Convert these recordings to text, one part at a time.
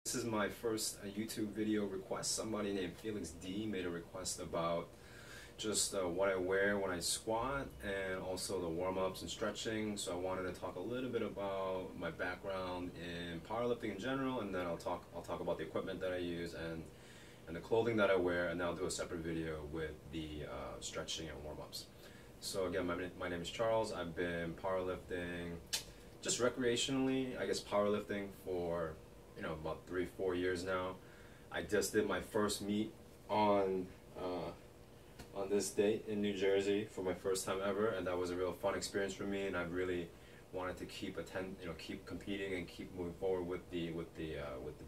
This is my first YouTube video request. Somebody named Felix D made a request about just what I wear when I squat and also the warm-ups and stretching. So I wanted to talk a little bit about my background in powerlifting in general, and then I'll talk about the equipment that I use and the clothing that I wear, and then I'll do a separate video with the stretching and warm-ups. So again, my name is Charles. I've been powerlifting just recreationally, I guess powerlifting for about 3-4 years now. I just did my first meet on this date in New Jersey for my first time ever, and that was a real fun experience for me. And I really wanted to keep competing and keep moving forward with the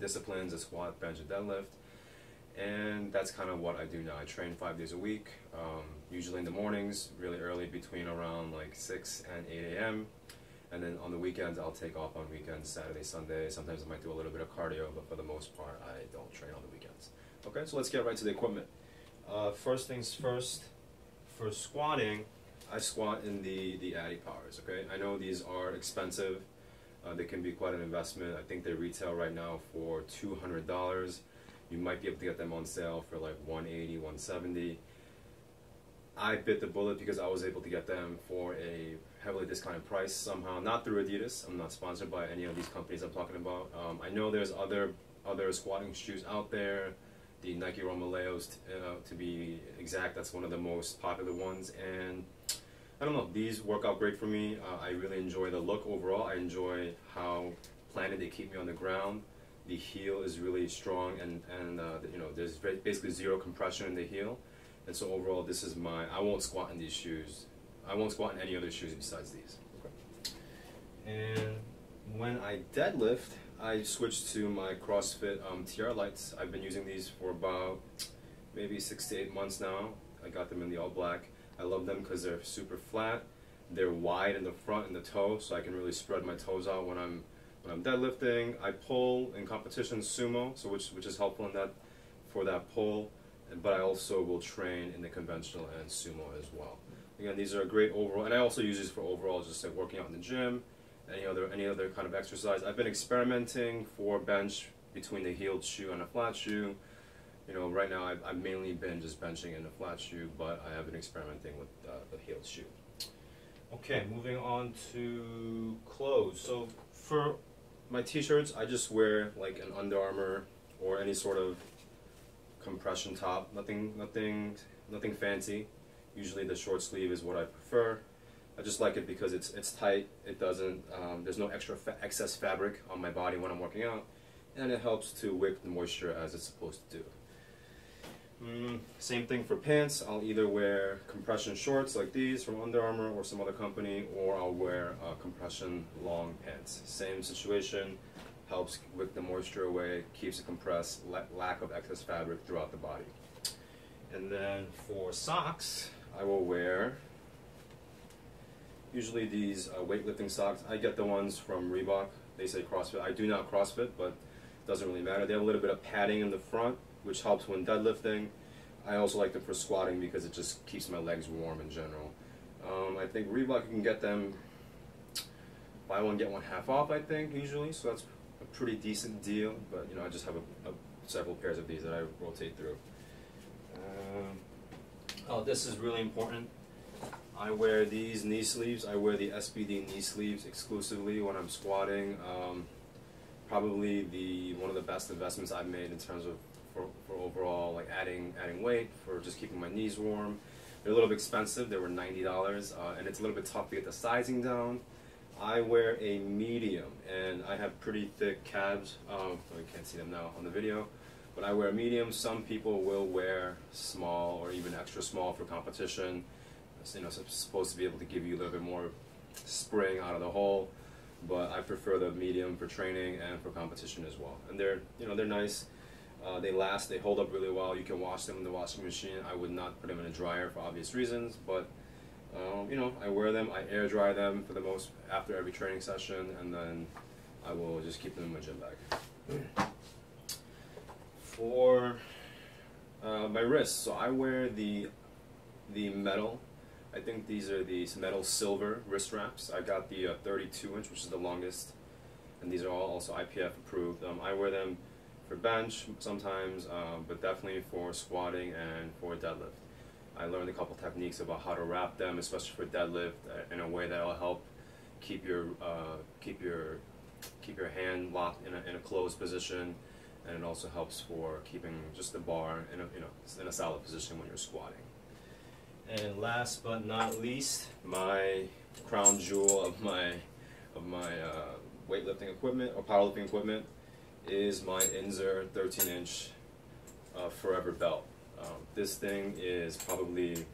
disciplines of squat, bench, and deadlift. And that's kind of what I do now. I train 5 days a week, usually in the mornings, really early, between around like 6 and 8 a.m. And then on the weekends, I'll take off on weekends, Saturday, Sunday. Sometimes I might do a little bit of cardio, but for the most part, I don't train on the weekends. Okay, so let's get right to the equipment. First things first, for squatting, I squat in the Addy Powers, okay? I know these are expensive. They can be quite an investment. I think they retail right now for $200. You might be able to get them on sale for like $180, $170. I bit the bullet because I was able to get them for a heavily discounted price somehow, not through Adidas. I'm not sponsored by any of these companies I'm talking about. I know there's other squatting shoes out there, the Nike Romaleos to be exact. That's one of the most popular ones, and I don't know, these work out great for me. I really enjoy the look overall. I enjoy how planted they keep me on the ground. The heel is really strong, and there's basically zero compression in the heel. And so overall, this is I won't squat in these shoes. I won't squat in any other shoes besides these. Okay. And when I deadlift, I switched to my CrossFit TR lights. I've been using these for about maybe 6 to 8 months now. I got them in the all black. I love them because they're super flat. They're wide in the front and the toe, so I can really spread my toes out when I'm deadlifting. I pull in competition sumo, so which is helpful in that for that pull. But I also will train in the conventional and sumo as well. Again, these are a great overall, and I also use these for overall, just like working out in the gym, any other kind of exercise. I've been experimenting for bench between the heeled shoe and a flat shoe. Right now I've mainly been just benching in a flat shoe, but I have been experimenting with the heeled shoe. Okay, moving on to clothes. So for my t-shirts, I just wear like an Under Armour or any sort of compression top, nothing fancy. Usually the short sleeve is what I prefer. I just like it because it's tight. It doesn't there's no excess fabric on my body when I'm working out, and it helps to wick the moisture as it's supposed to do. Same thing for pants. I'll either wear compression shorts like these from Under Armour or some other company, or I'll wear compression long pants. Same situation. Helps wick the moisture away, keeps it compressed, lack of excess fabric throughout the body. And then for socks, I will wear usually these weightlifting socks. I get the ones from Reebok. They say CrossFit. I do not CrossFit, but it doesn't really matter. They have a little bit of padding in the front, which helps when deadlifting. I also like them for squatting because it just keeps my legs warm in general. I think Reebok, you can get them buy one, get one half off, I think, usually. So that's a pretty decent deal, but I just have several pairs of these that I rotate through. Oh, this is really important. I wear these knee sleeves. I wear the SBD knee sleeves exclusively when I'm squatting. Probably one of the best investments I've made in terms of for overall, like adding weight, for just keeping my knees warm. They're a little bit expensive. They were $90, and it's a little bit tough to get the sizing down. I wear a medium, and I have pretty thick calves. You can't see them now on the video, but I wear a medium. Some people will wear small or even extra small for competition. It's supposed to be able to give you a little bit more spring out of the hole, but I prefer the medium for training and for competition as well. And they're nice. They last. They hold up really well. You can wash them in the washing machine. I would not put them in a dryer for obvious reasons, but I wear them. I air dry them for the most after every training session, and then I will just keep them in my gym bag. For my wrists, so I wear the metal. I think these are these metal silver wrist wraps. I got the 32-inch, which is the longest, and these are all also IPF approved. I wear them for bench sometimes, but definitely for squatting and for deadlift. I learned a couple techniques about how to wrap them, especially for deadlift, in a way that will help keep your hand locked in a closed position, and it also helps for keeping just the bar in a solid position when you're squatting. And last but not least, my crown jewel of my weightlifting equipment or powerlifting equipment is my Inzer 13-inch Forever belt. This thing is probably,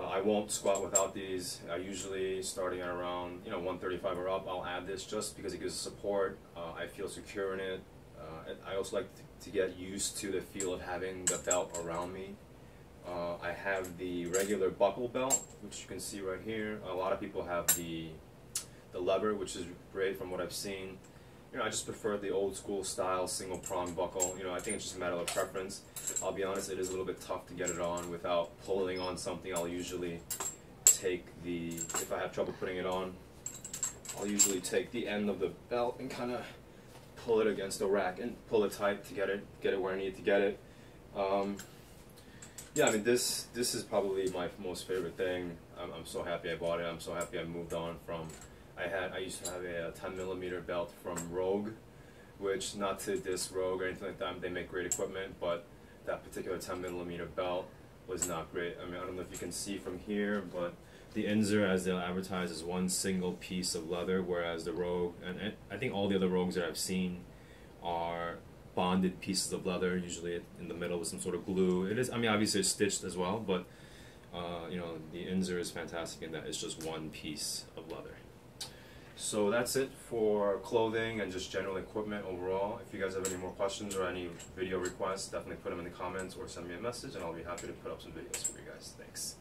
I won't squat without these. I usually, starting at around 135 or up, I'll add this just because it gives support. I feel secure in it. I also like to get used to the feel of having the belt around me. I have the regular buckle belt, which you can see right here. A lot of people have the lever, which is great from what I've seen. I just prefer the old school style single prong buckle. I think it's just a matter of preference. I'll be honest, it is a little bit tough to get it on without pulling on something. I'll usually take if I have trouble putting it on, I'll usually take the end of the belt and kind of pull it against the rack and pull it tight to get it where I need to get it. Yeah, I mean, this is probably my most favorite thing. I'm so happy I bought it. I'm so happy I moved on from. I used to have a 10mm belt from Rogue, which, not to diss Rogue or anything like that, they make great equipment, but that particular 10mm belt was not great. I mean, I don't know if you can see from here, but the Inzer, as they'll advertise, is one single piece of leather, whereas the Rogue, and I think all the other Rogues that I've seen are bonded pieces of leather, usually in the middle with some sort of glue. It is, I mean, obviously it's stitched as well, but the Inzer is fantastic in that it's just one piece of leather. So that's it for clothing and just general equipment overall. If you guys have any more questions or any video requests, definitely put them in the comments or send me a message, and I'll be happy to put up some videos for you guys. Thanks.